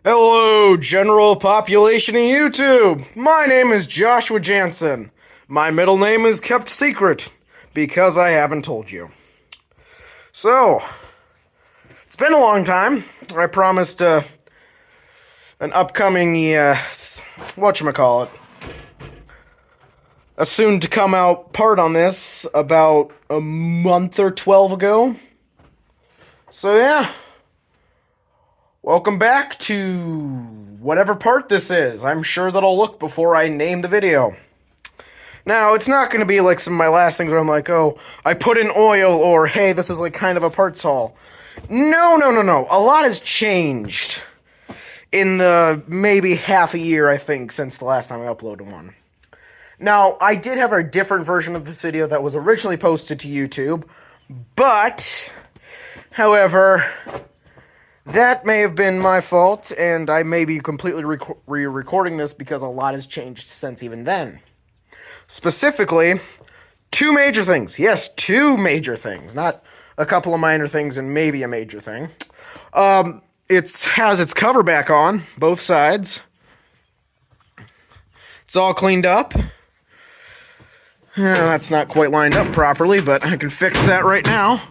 Hello, general population of YouTube. My name is Joshua Jansen. My middle name is kept secret because I haven't told you. So, it's been a long time. I promised an upcoming, whatchamacallit, a soon-to-come-out part on this about a month or 12 ago. So, yeah. Welcome back to whatever part this is. I'm sure that I'll look before I name the video. Now, it's not going to be like some of my last things where I'm like, oh, I put in oil, or hey, this is like kind of a parts haul. No. A lot has changed in the maybe half a year, I think, since the last time I uploaded one. Now, I did have a different version of this video that was originally posted to YouTube, but, however, that may have been my fault, and I may be completely re-recording this because a lot has changed since even then. Specifically, two major things. Yes, two major things. Not a couple of minor things and maybe a major thing. It has its cover back on, both sides. It's all cleaned up. That's not quite lined up properly, but I can fix that right now.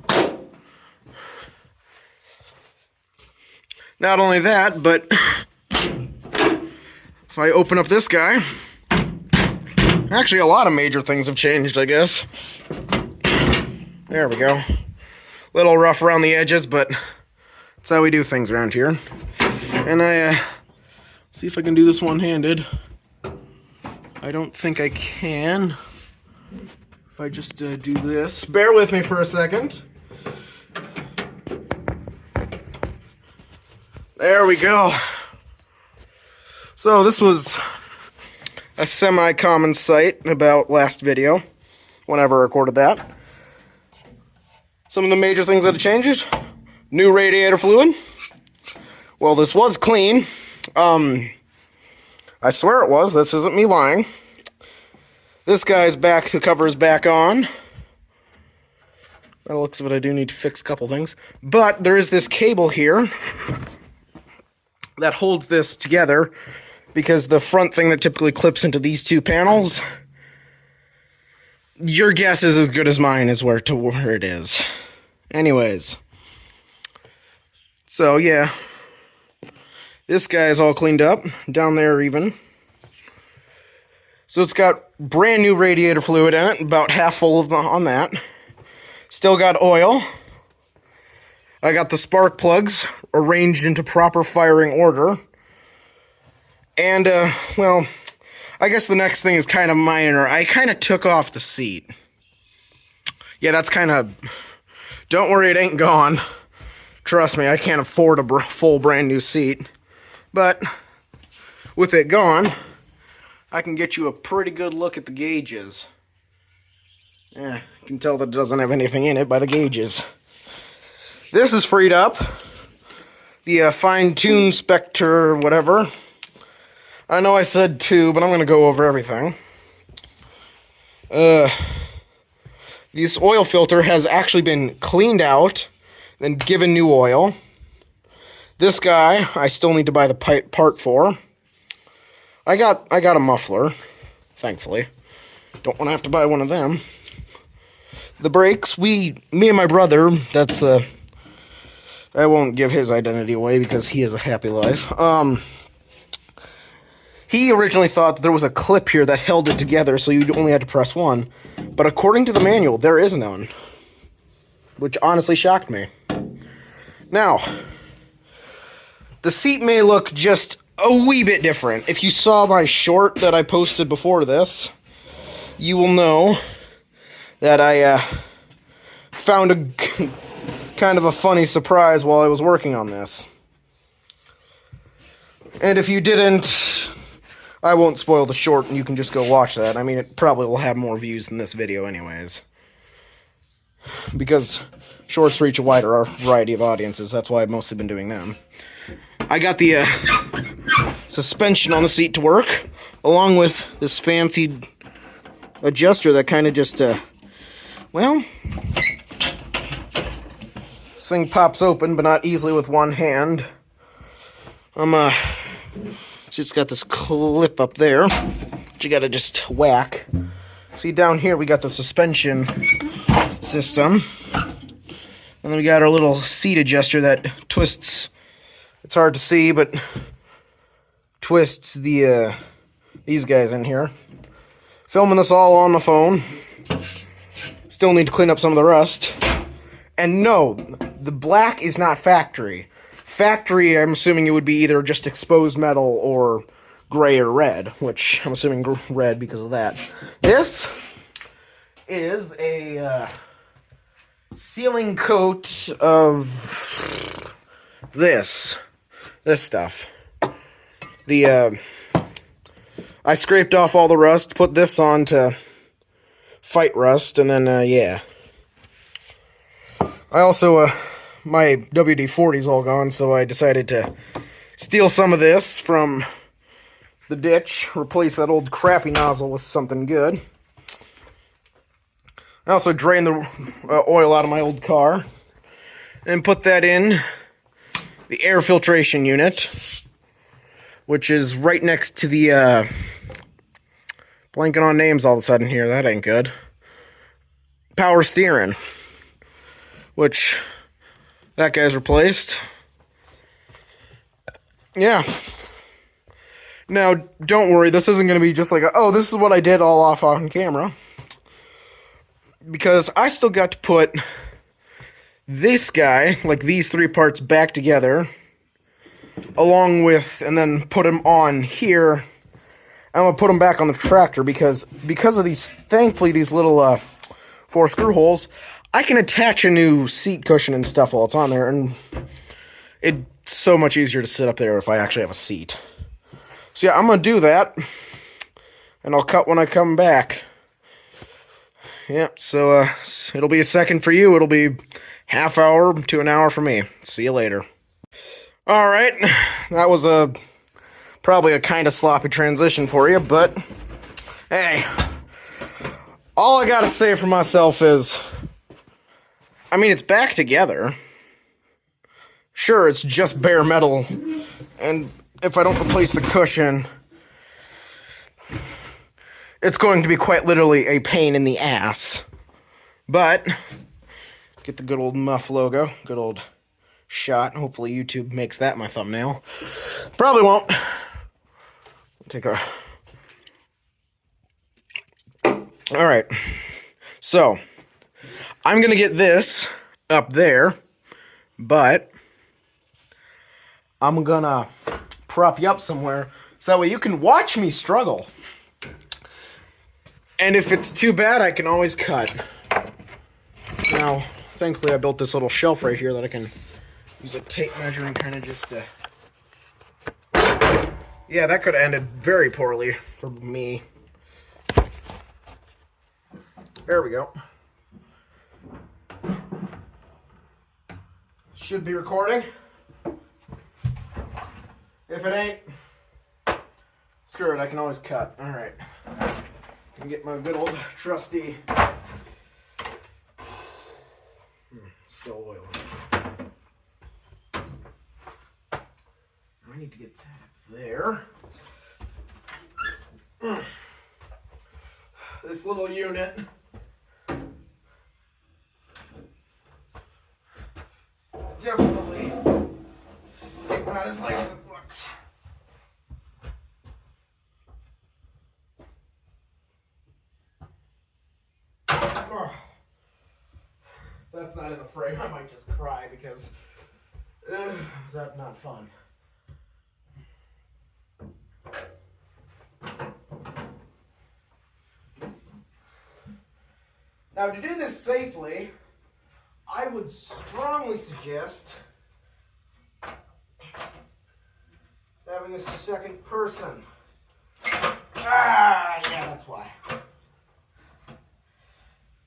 Not only that, but if I open up this guy, actually a lot of major things have changed, I guess. There we go. Little rough around the edges, but that's how we do things around here. And see if I can do this one-handed. I don't think I can. If I just do this. Bear with me for a second. There we go. So this was a semi-common sight about last video, whenever I recorded that. Some of the major things that have changed. New radiator fluid. Well, this was clean. I swear it was. This isn't me lying. This guy's back, the cover is back on. By the looks of it, I do need to fix a couple things. But there is this cable here that holds this together, because the front thing that typically clips into these two panels, your guess is as good as mine as where it is. Anyways, so yeah, this guy is all cleaned up, down there even. So it's got brand new radiator fluid in it, about half full on that. Still got oil. I got the spark plugs arranged into proper firing order. And, well, I guess the next thing is kind of minor. I kind of took off the seat. Yeah, that's kind of... Don't worry, it ain't gone. Trust me, I can't afford a full brand new seat. But, with it gone, I can get you a pretty good look at the gauges. Yeah, you can tell that it doesn't have anything in it by the gauges. This is freed up. The fine-tune Spectre, whatever. I know I said two, but I'm going to go over everything. This oil filter has actually been cleaned out, then given new oil. This guy, I still need to buy the part for. I got a muffler, thankfully. Don't want to have to buy one of them. The brakes, me and my brother, that's the... I won't give his identity away because he has a happy life. He originally thought that there was a clip here that held it together, so you only had to press one. But according to the manual, there is none. Which honestly shocked me. Now, the seat may look just a wee bit different. If you saw my short that I posted before this, you will know that I found a... kind of a funny surprise while I was working on this. And if you didn't, I won't spoil the short and you can just go watch that. I mean, it probably will have more views than this video anyways. Because shorts reach a wider variety of audiences, that's why I've mostly been doing them. I got the suspension on the seat to work, along with this fancy adjuster that kind of just, well... This thing pops open, but not easily with one hand. Just got this clip up there, which you gotta just whack. See, down here we got the suspension system. And then we got our little seat adjuster that twists. It's hard to see, but twists these guys in here. Filming this all on the phone. Still need to clean up some of the rust. And no, the black is not factory. Factory, I'm assuming it would be either just exposed metal or gray or red, which I'm assuming red because of that. This is a sealing coat of this stuff. I scraped off all the rust, put this on to fight rust, and then yeah. I also my WD-40's all gone, so I decided to steal some of this from the ditch, replace that old crappy nozzle with something good. I also drained the oil out of my old car and put that in the air filtration unit, which is right next to the blanking on names all of a sudden here. That ain't good. Power steering, which that guy's replaced. Yeah. Now, don't worry, this isn't going to be just like, oh, this is what I did all off on camera. Because I still got to put this guy, like these three parts, back together. Along with, and then put them on here. I'm going to put them back on the tractor because of these, thankfully, these little 4 screw holes, I can attach a new seat cushion and stuff while it's on there, and it's so much easier to sit up there if I actually have a seat. So yeah, I'm going to do that, and I'll cut when I come back. Yeah, so it'll be a second for you, it'll be half hour to an hour for me. See you later. Alright, that was probably a kind of sloppy transition for you, but hey, all I gotta say for myself is, I mean, it's back together. Sure, it's just bare metal, and if I don't replace the cushion, it's going to be quite literally a pain in the ass. But, get the good old Muff logo, good old shot. Hopefully YouTube makes that my thumbnail. Probably won't. Take a... Alright, so, I'm going to get this up there, but I'm going to prop you up somewhere so that way you can watch me struggle. And if it's too bad, I can always cut. Now, thankfully I built this little shelf right here that I can use a tape measure and kind of just yeah, that could have ended very poorly for me. There we go. Should be recording. If it ain't, screw it, I can always cut. Alright. Can get my good old trusty still oil. I need to get that up there. This little unit definitely not as light as it looks. Oh, that's not in the frame. I might just cry because is that not fun? Now, to do this safely, I would strongly suggest having a second person. Ah, yeah, that's why.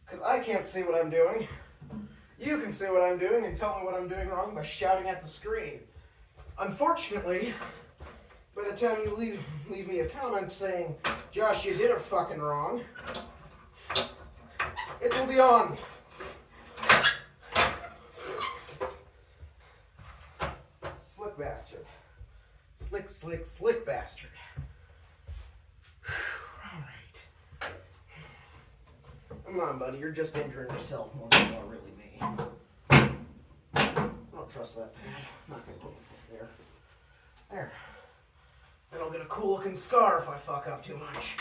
Because I can't see what I'm doing. You can see what I'm doing and tell me what I'm doing wrong by shouting at the screen. Unfortunately, by the time you leave me a comment saying, Josh, you did it fucking wrong, it will be on. Slick bastard. Slick, slick, slick bastard. Alright. Come on, buddy. You're just injuring yourself more than you are really me. I don't trust that pad. I'm not going to put my foot there. There. Then I'll get a cool looking scar if I fuck up too much.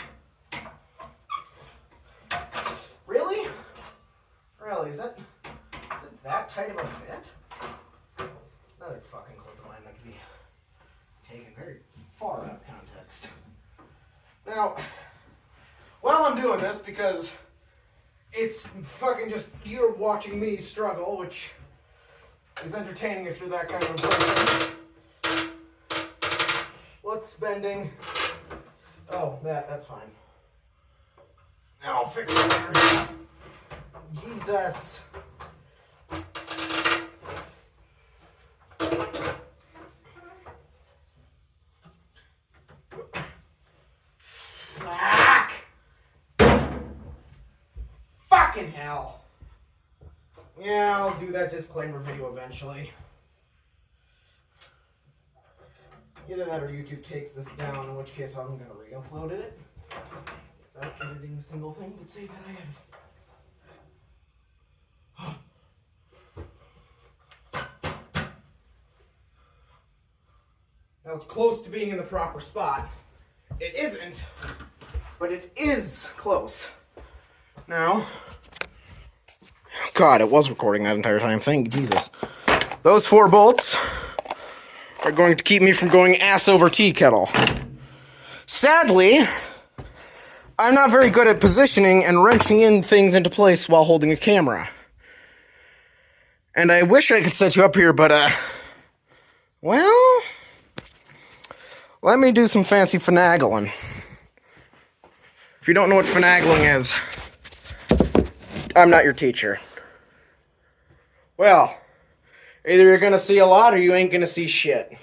Really? Really? Is it that tight of a fit? Another fucking clip of mine that could be taken very far out of context. Now, while I'm doing this, because it's fucking just you're watching me struggle, which is entertaining if you're that kind of a person. What's bending? Oh, that's fine. Now I'll fix it later. Jesus. Fuck! Fucking hell. Yeah, I'll do that disclaimer video eventually. Either that or YouTube takes this down, in which case I'm going to re-upload it. Without editing a single thing, but see that I edited. Now it's close to being in the proper spot. It isn't, but it is close. Now, God, it was recording that entire time. Thank Jesus. Those 4 bolts are going to keep me from going ass over tea kettle. Sadly, I'm not very good at positioning and wrenching in things into place while holding a camera. And I wish I could set you up here, but, well, let me do some fancy finagling. If you don't know what finagling is, I'm not your teacher. Well, either you're gonna see a lot or you ain't gonna see shit.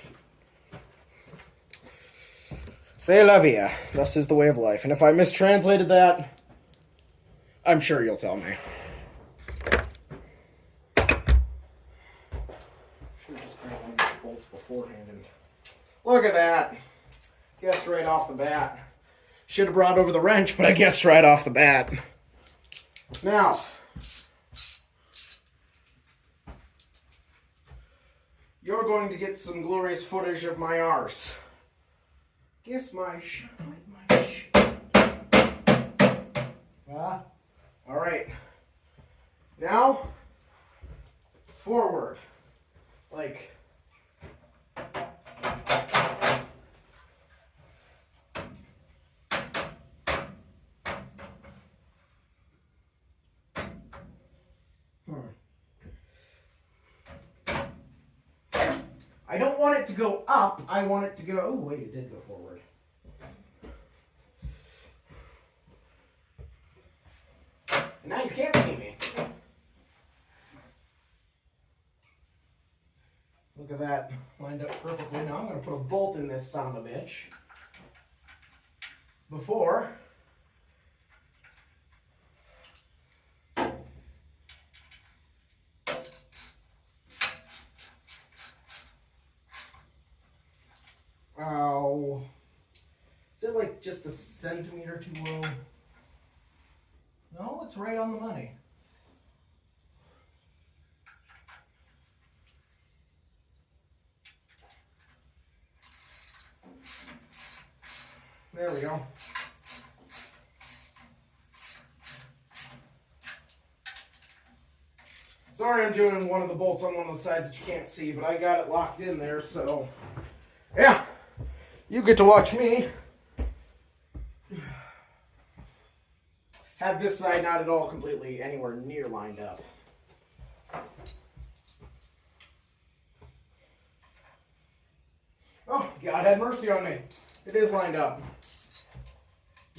C'est la vie. Thus is the way of life. And if I mistranslated that, I'm sure you'll tell me. Should've just grabbed the bolts beforehand and look at that. Guessed right off the bat. Should have brought over the wrench, but I guessed right off the bat. Now, you're going to get some glorious footage of my arse. Guess my shit. Alright. Now, forward. Like, I don't want it to go up. I want it to go... Oh, wait, it did go forward. And now you can't see me. Look at that. Lined up perfectly. Now I'm going to put a bolt in this son of a bitch. Before... Ow. Is it like just a centimeter too low? No, it's right on the money. There we go. Sorry I'm doing one of the bolts on one of the sides that you can't see, but I got it locked in there, so... Yeah. You get to watch me have this side not at all completely anywhere near lined up. Oh, God had mercy on me. It is lined up.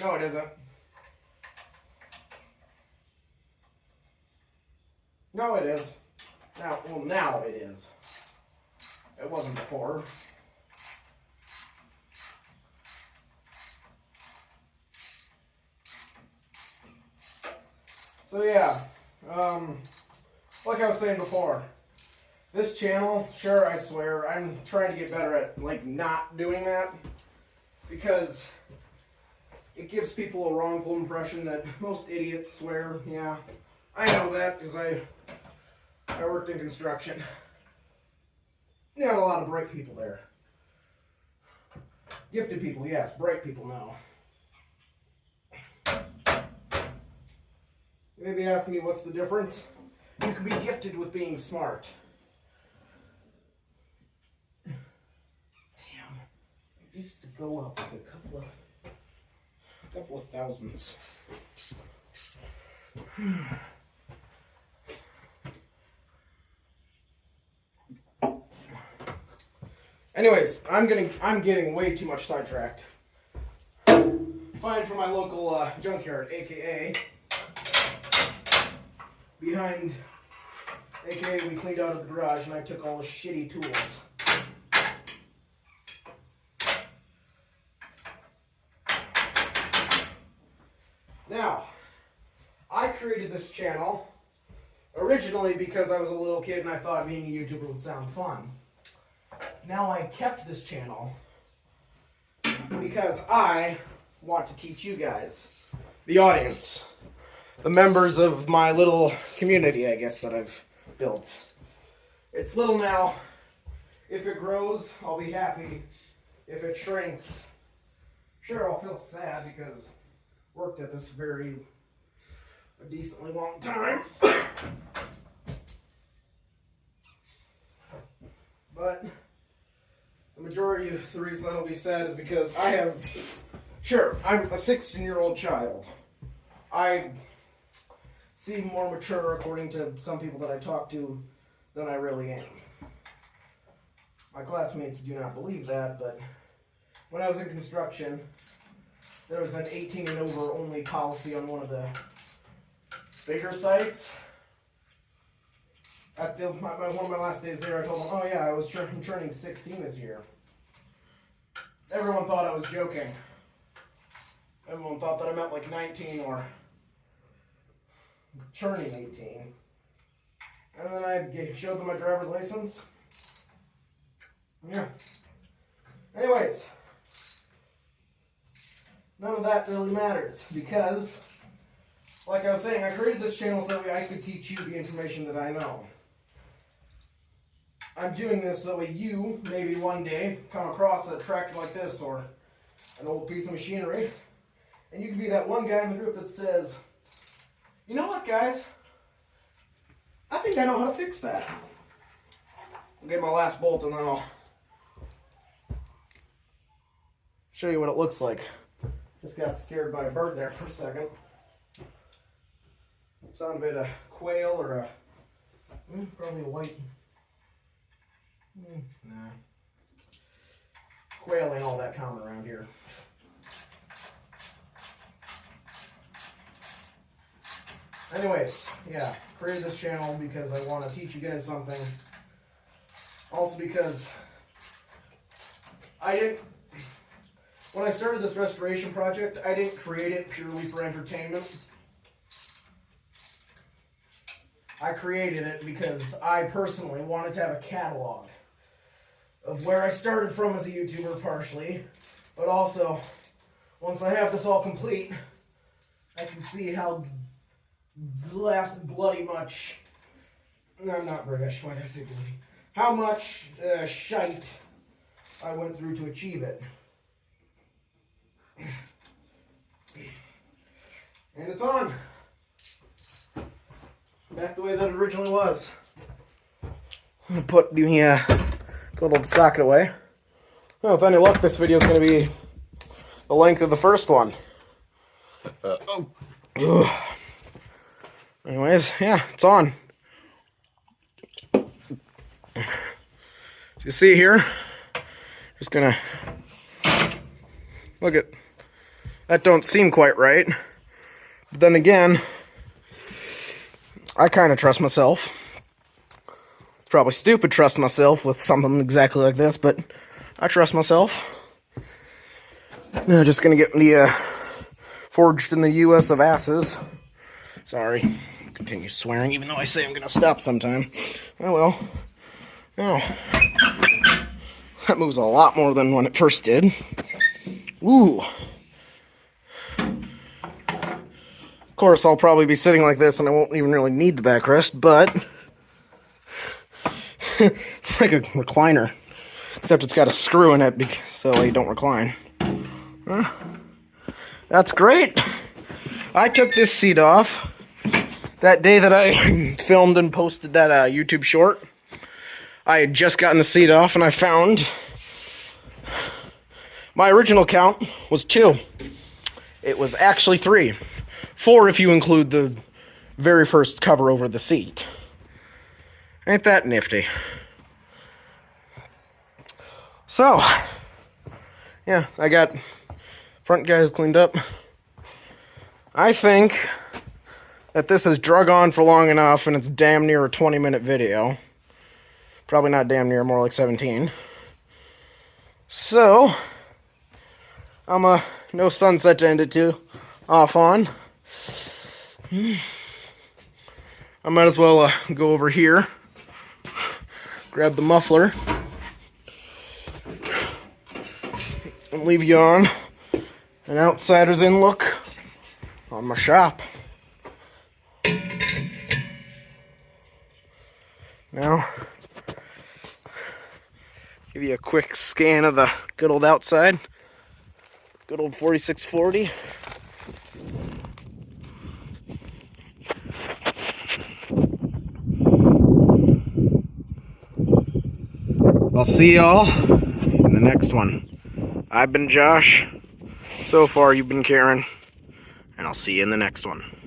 No, it isn't. No, it is. Now it is. It wasn't before. So yeah, like I was saying before, This channel, sure, I swear, I'm trying to get better at, like, not doing that. Because it gives people a wrongful impression that most idiots swear. Yeah, I know that because I worked in construction. You had a lot of bright people there. Gifted people, yes. Bright people, no. You may be asking me what's the difference? You can be gifted with being smart. Damn. It needs to go up a couple of thousands. Anyways, I'm getting way too much sidetracked. Fine for my local junkyard, aka behind, aka we cleaned out of the garage and I took all the shitty tools. Now, I created this channel originally because I was a little kid and I thought being a YouTuber would sound fun. Now I kept this channel because I want to teach you guys, the audience, the members of my little community, I guess, that I've built. It's little now. If it grows, I'll be happy. If it shrinks, sure, I'll feel sad because I worked at this a decently long time. But the majority of the reason that'll be sad is because I'm a 16-year-old child. I seem more mature, according to some people that I talk to, than I really am. My classmates do not believe that, but when I was in construction, there was an 18 and over only policy on one of the bigger sites. At one of my last days there, I told them, oh yeah, I'm turning 16 this year. Everyone thought I was joking. Everyone thought that I meant like 19 or turning 18. And then I showed them my driver's license. Yeah. Anyways, none of that really matters because, like I was saying, I created this channel so that I could teach you the information that I know. I'm doing this so that you, maybe one day, come across a tractor like this or an old piece of machinery, and you can be that one guy in the group that says, you know what, guys? I think I know how to fix that. I'll get my last bolt and then I'll show you what it looks like. Just got scared by a bird there for a second. Sounded a quail or a, probably a white. Nah. Quail ain't all that common around here. Anyways, yeah, created this channel because I want to teach you guys something. Also because when I started this restoration project, I didn't create it purely for entertainment. I created it because I personally wanted to have a catalog of where I started from as a YouTuber partially, but also, once I have this all complete, I can see how bloody much, no, I'm not British, why did I say bloody? How much shite I went through to achieve it. And it's on. Back the way that it originally was. I'm going to put the good old socket away. Well, with any luck, this video is going to be the length of the first one. Anyways, yeah, it's on. As you see here, just going to look at that. Don't seem quite right. But then again, I kind of trust myself. It's probably stupid trusting myself with something exactly like this, but I trust myself. Now just gonna get the forged in the U.S. of asses. Sorry, continue swearing, even though I say I'm gonna stop sometime. Oh well. Oh, that moves a lot more than when it first did. Ooh. Of course, I'll probably be sitting like this and I won't even really need the backrest, but it's like a recliner. Except it's got a screw in it so you don't recline. Huh? That's great. I took this seat off that day that I filmed and posted that YouTube short. I had just gotten the seat off and I found my original count was 2. It was actually 3. 4 if you include the very first cover over the seat. Ain't that nifty? So, yeah, I got front guys cleaned up. I think that this has drug on for long enough and it's damn near a 20-minute video. Probably not damn near, more like 17. So, I'm no sunset to end it to. Off on. I might as well go over here. Grab the muffler. And leave you on an outsider's in look on my shop. Now, give you a quick scan of the good old outside. Good old 4640. I'll see y'all in the next one. I've been Josh. So far, you've been Karen. And I'll see you in the next one.